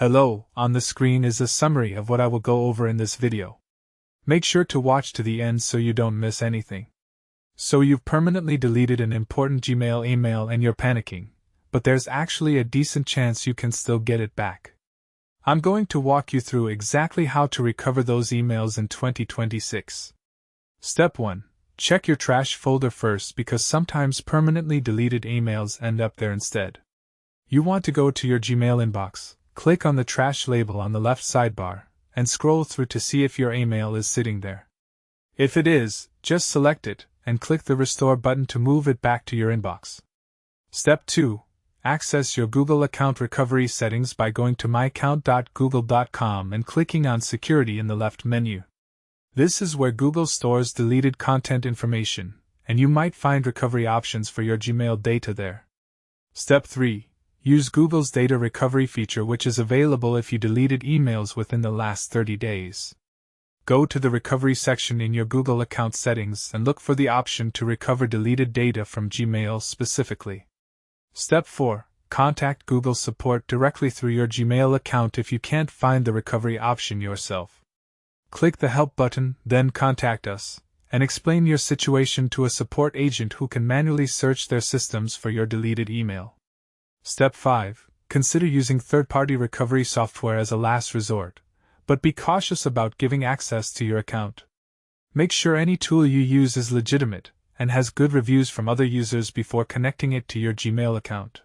Hello, on the screen is a summary of what I will go over in this video. Make sure to watch to the end so you don't miss anything. So you've permanently deleted an important Gmail email and you're panicking, but there's actually a decent chance you can still get it back. I'm going to walk you through exactly how to recover those emails in 2026. Step 1. Check your trash folder first because sometimes permanently deleted emails end up there instead. You want to go to your Gmail inbox, click on the trash label on the left sidebar, and scroll through to see if your email is sitting there. If it is, just select it and click the Restore button to move it back to your inbox. Step 2. Access your Google account recovery settings by going to myaccount.google.com and clicking on Security in the left menu. This is where Google stores deleted content information, and you might find recovery options for your Gmail data there. Step 3. Use Google's data recovery feature, which is available if you deleted emails within the last 30 days. Go to the recovery section in your Google account settings and look for the option to recover deleted data from Gmail specifically. Step 4. Contact Google support directly through your Gmail account if you can't find the recovery option yourself. Click the Help button, then Contact Us, and explain your situation to a support agent who can manually search their systems for your deleted email. Step 5. Consider using third-party recovery software as a last resort, but be cautious about giving access to your account. Make sure any tool you use is legitimate and has good reviews from other users before connecting it to your Gmail account.